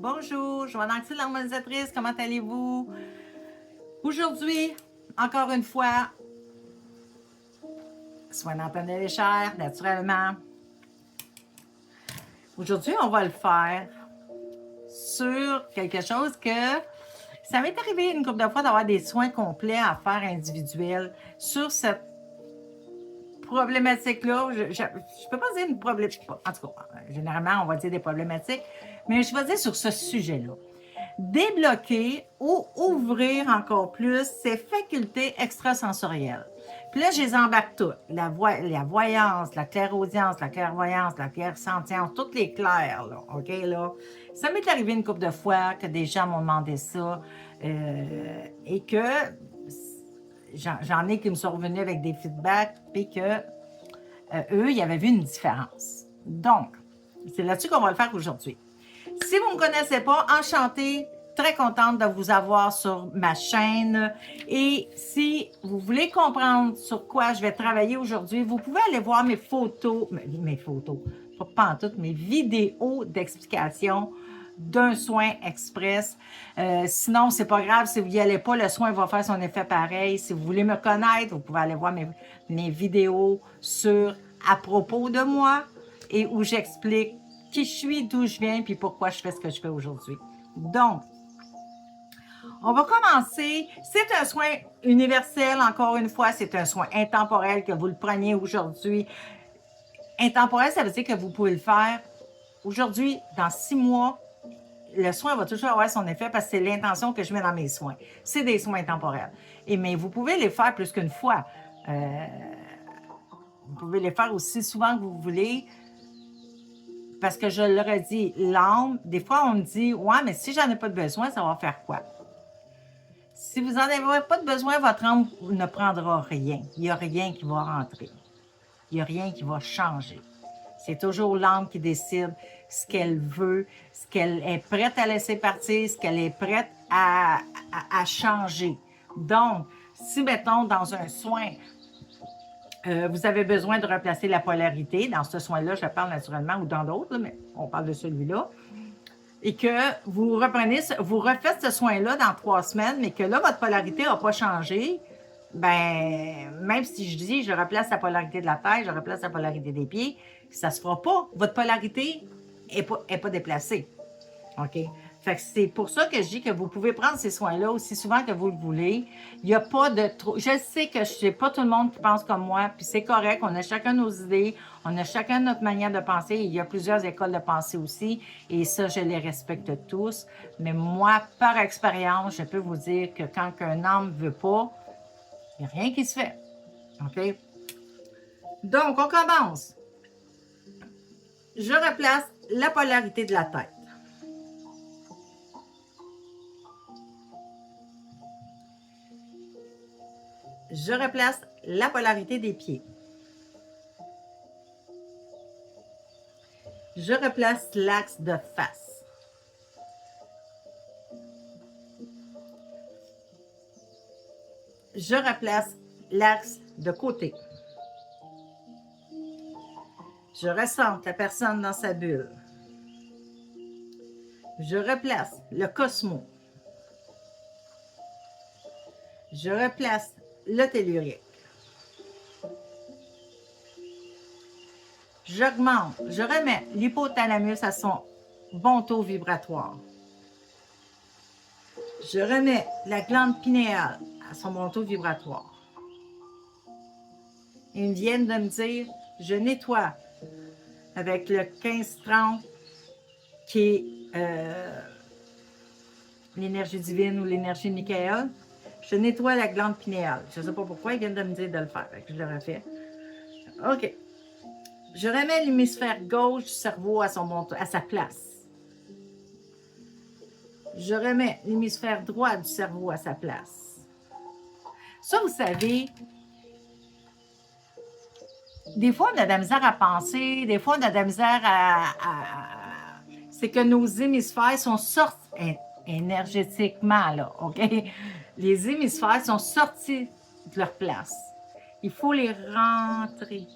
Bonjour, Joanne-Anctil, l'harmonisatrice, comment allez-vous? Aujourd'hui, encore une fois, soin en pleine et chair, naturellement. Aujourd'hui, on va le faire sur quelque chose que ça m'est arrivé une couple de fois d'avoir des soins complets à faire individuels sur cette problématique-là. Je ne peux pas dire une problématique, en tout cas, généralement, on va dire des problématiques, mais je vais dire sur ce sujet-là. Débloquer ou ouvrir encore plus ses facultés extrasensorielles. Puis là, je les embarque toutes. La voyance, la clairaudience, la clairvoyance, la clairsentience, toutes les clairs, là, OK, là. Ça m'est arrivé une couple de fois que des gens m'ont demandé ça et que j'en ai qui me sont revenus avec des feedbacks puis que eux, ils avaient vu une différence. Donc, c'est là-dessus qu'on va le faire aujourd'hui. Si vous ne me connaissez pas, enchantée, très contente de vous avoir sur ma chaîne. Et si vous voulez comprendre sur quoi je vais travailler aujourd'hui, vous pouvez aller voir mes photos, pas en toutes, mes vidéos d'explication d'un soin express. Sinon, c'est pas grave, si vous n'y allez pas, le soin va faire son effet pareil. Si vous voulez me connaître, vous pouvez aller voir mes vidéos sur à propos de moi et où j'explique qui je suis, d'où je viens, puis pourquoi je fais ce que je fais aujourd'hui. Donc, on va commencer. C'est un soin universel, encore une fois, c'est un soin intemporel que vous le preniez aujourd'hui. Intemporel, ça veut dire que vous pouvez le faire aujourd'hui, dans 6 mois. Le soin va toujours avoir son effet parce que c'est l'intention que je mets dans mes soins. C'est des soins temporels. Mais vous pouvez les faire plus qu'une fois. Vous pouvez les faire aussi souvent que vous voulez. Parce que je leur ai dit, l'âme, des fois on me dit, ouais, mais si j'en ai pas de besoin, ça va faire quoi? Si vous n'en avez pas de besoin, votre âme ne prendra rien. Il n'y a rien qui va rentrer. Il n'y a rien qui va changer. C'est toujours l'âme qui décide ce qu'elle veut, ce qu'elle est prête à laisser partir, ce qu'elle est prête à changer. Donc, si, mettons, dans un soin, vous avez besoin de replacer la polarité, dans ce soin-là, je parle naturellement, ou dans d'autres, mais on parle de celui-là, et que vous refaites ce soin-là dans 3 semaines, mais que là, votre polarité n'a pas changé, ben, même si je dis, je replace la polarité de la tête, je replace la polarité des pieds, ça ne se fera pas. Votre polarité n'est pas déplacée. OK? Fait que c'est pour ça que je dis que vous pouvez prendre ces soins-là aussi souvent que vous le voulez. Il n'y a pas de trop. Je sais que je sais pas tout le monde qui pense comme moi, puis c'est correct. On a chacun nos idées, on a chacun notre manière de penser. Il y a plusieurs écoles de pensée aussi, et ça, je les respecte tous. Mais moi, par expérience, je peux vous dire que quand un âme ne veut pas, il n'y a rien qui se fait. OK? Donc, on commence. Je replace la polarité de la tête. Je replace la polarité des pieds. Je replace l'axe de face. Je replace l'axe de côté. Je ressente la personne dans sa bulle. Je replace le cosmo. Je replace le tellurique. J'augmente, je remets l'hypothalamus à son bon taux vibratoire. Je remets la glande pinéale à son bon taux vibratoire. Ils viennent de me dire, je nettoie avec le 15-30 qui est l'énergie divine ou l'énergie Michael. Je nettoie la glande pinéale. Je ne sais pas pourquoi, ils viennent de me dire de le faire. Je le refais. OK. Je remets l'hémisphère gauche du cerveau à sa place. Je remets l'hémisphère droit du cerveau à sa place. Ça, vous savez, des fois, on a de la misère à penser, des fois, on a de la misère c'est que nos hémisphères sont sortis énergétiquement, là, OK? Les hémisphères sont sortis de leur place. Il faut les rentrer.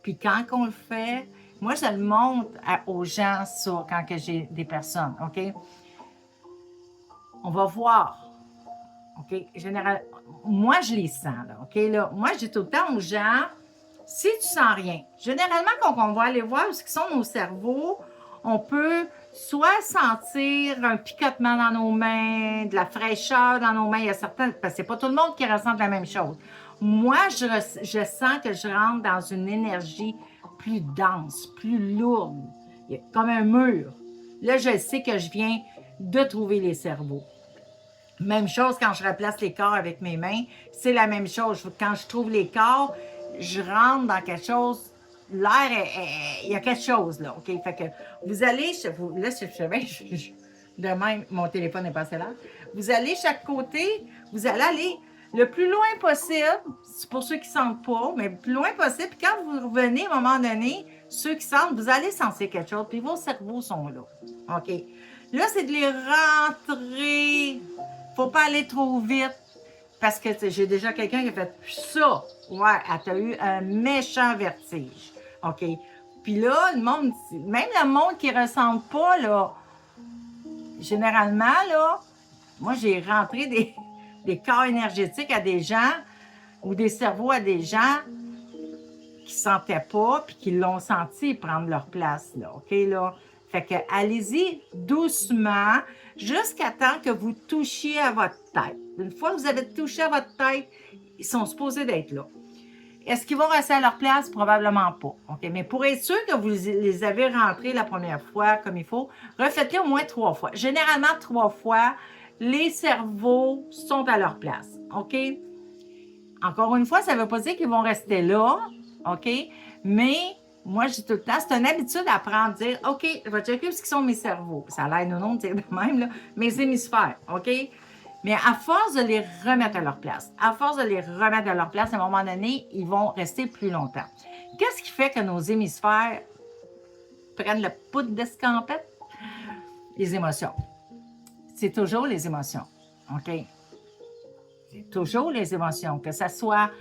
Puis quand on le fait, Moi, je le montre aux gens quand que j'ai des personnes, OK? On va voir, OK? Moi, je les sens, là, OK? Là, moi, je dis tout le temps aux gens, si tu sens rien, généralement, quand on va aller voir ce qui sont nos cerveaux, on peut soit sentir un picotement dans nos mains, de la fraîcheur dans nos mains. Il y a certains, parce que c'est pas tout le monde qui ressent la même chose. Moi, je sens que je rentre dans une énergie plus dense, plus lourde, comme un mur. Là, je sais que je viens de trouver les cerveaux. Même chose quand je replace les corps avec mes mains, c'est la même chose. Quand je trouve les corps, je rentre dans quelque chose. L'air, il y a quelque chose là, OK? Fait que vous allez, là, je savais, de même, mon téléphone est passé là. Vous allez chaque côté, vous allez aller le plus loin possible, c'est pour ceux qui ne sentent pas, mais le plus loin possible. Puis quand vous revenez, à un moment donné, ceux qui sentent, vous allez sentir quelque chose, puis vos cerveaux sont là, OK? Là, c'est de les rentrer. Faut pas aller trop vite. Parce que j'ai déjà quelqu'un qui a fait ça. Ouais, elle a eu un méchant vertige. OK? Puis là, le monde, même le monde qui ne ressent pas, là, généralement, là, moi, j'ai rentré des corps énergétiques à des gens ou des cerveaux à des gens qui ne sentaient pas puis qui l'ont senti prendre leur place, là. OK, là? Fait que allez-y doucement jusqu'à temps que vous touchiez à votre tête. Une fois que vous avez touché à votre tête, ils sont supposés d'être là. Est-ce qu'ils vont rester à leur place? Probablement pas. OK? Mais pour être sûr que vous les avez rentrés la première fois comme il faut, refaites-les au moins 3 fois. Généralement, 3 fois, les cerveaux sont à leur place. OK? Encore une fois, ça ne veut pas dire qu'ils vont rester là. OK? Mais moi, je dis tout le temps, c'est une habitude à prendre, dire, OK, je vais checker ce qui sont mes cerveaux. Ça a l'air non de dire de même, là, mes hémisphères, OK? Mais à force de les remettre à leur place, à un moment donné, ils vont rester plus longtemps. Qu'est-ce qui fait que nos hémisphères prennent le poudre d'escampette? Les émotions. C'est toujours les émotions, OK? C'est toujours les émotions, que ce soit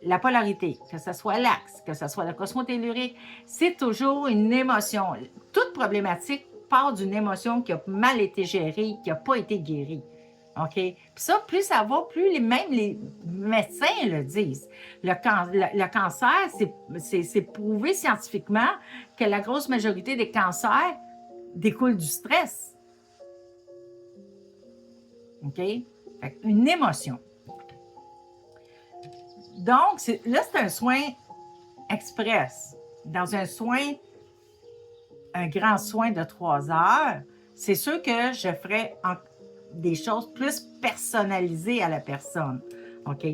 la polarité, que ce soit l'axe, que ce soit le cosmotellurique, c'est toujours une émotion. Toute problématique part d'une émotion qui a mal été gérée, qui n'a pas été guérie. OK? Puis ça, plus ça va, plus même les médecins le disent. Le cancer, c'est prouvé scientifiquement que la grosse majorité des cancers découle du stress. OK? Fait une émotion. Donc, là, c'est un soin express. Dans un grand soin de 3 heures, c'est sûr que je ferai des choses plus personnalisées à la personne. OK?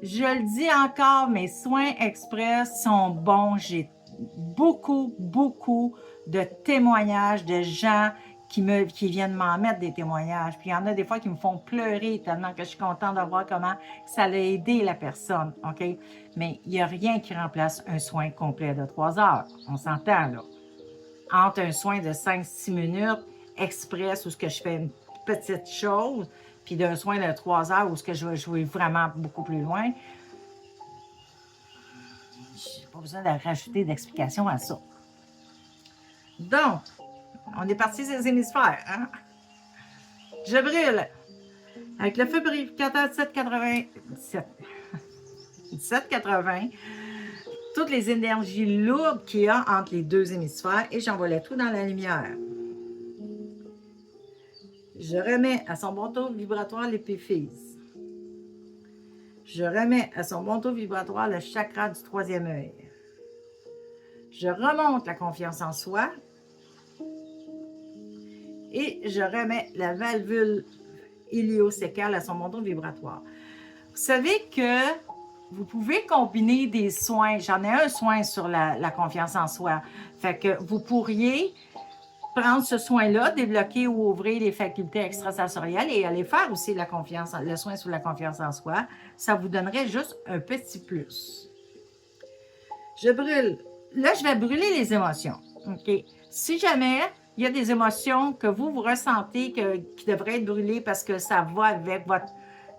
Je le dis encore, mes soins express sont bons. J'ai beaucoup, beaucoup de témoignages de gens qui viennent m'en mettre des témoignages. Puis il y en a des fois qui me font pleurer tellement que je suis contente de voir comment ça a aidé la personne, OK? Mais il n'y a rien qui remplace un soin complet de 3 heures. On s'entend, là. Entre un soin de 5-6 minutes express où ce que je fais une petite chose, puis d'un soin de 3 heures où ce que je vais jouer vraiment beaucoup plus loin, j'ai pas besoin de rajouter d'explication à ça. Donc, on est parti des hémisphères. Hein? Je brûle avec le feu purificateur 1780 toutes les énergies lourdes qu'il y a entre les deux hémisphères et j'envoie le tout dans la lumière. Je remets à son bon taux vibratoire l'épiphyse. Je remets à son bon taux vibratoire le chakra du 3e œil. Je remonte la confiance en soi. Et je remets la valvule iliocécale à son bon taux vibratoire. Vous savez que vous pouvez combiner des soins. J'en ai un soin sur la confiance en soi. Fait que vous pourriez prendre ce soin-là, débloquer ou ouvrir les facultés extrasensorielles et aller faire aussi le soin sur la confiance en soi. Ça vous donnerait juste un petit plus. Je brûle. Là, je vais brûler les émotions. OK? Si jamais il y a des émotions que vous ressentez qui devraient être brûlées parce que ça va avec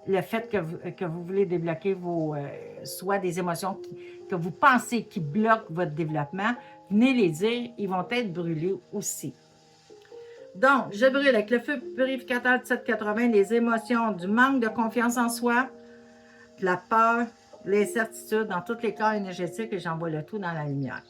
le fait que vous voulez débloquer soit des émotions que vous pensez qui bloquent votre développement, venez les dire, ils vont être brûlés aussi. Donc, je brûle avec le feu purificateur de 780 les émotions du manque de confiance en soi, de la peur, de l'incertitude dans tous les corps énergétiques et j'envoie le tout dans la lumière.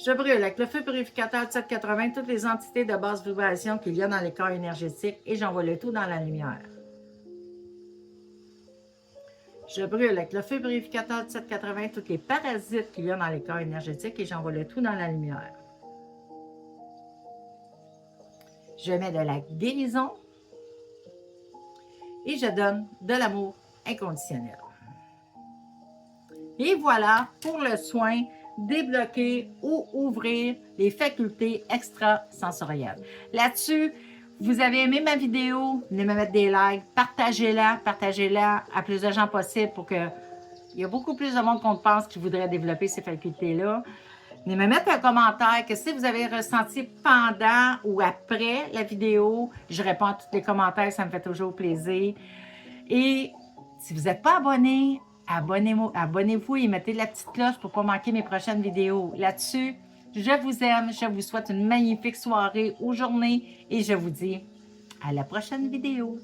Je brûle avec le feu purificateur de 780 toutes les entités de basse vibration qu'il y a dans les corps énergétiques et j'envoie le tout dans la lumière. Je brûle avec le feu purificateur de 780 tous les parasites qu'il y a dans les corps énergétiques et j'envoie le tout dans la lumière. Je mets de la guérison et je donne de l'amour inconditionnel. Et voilà pour le soin débloquer ou ouvrir les facultés extrasensorielles. Là-dessus, vous avez aimé ma vidéo, venez me mettre des likes, partagez-la à plus de gens possible pour que il y a beaucoup plus de monde qu'on pense qui voudrait développer ces facultés-là. Venez me mettre un commentaire que si vous avez ressenti pendant ou après la vidéo, je réponds à tous les commentaires, ça me fait toujours plaisir. Et si vous n'êtes pas abonné, abonnez-vous et mettez la petite cloche pour ne pas manquer mes prochaines vidéos. Là-dessus, je vous aime, je vous souhaite une magnifique soirée ou journée et je vous dis à la prochaine vidéo.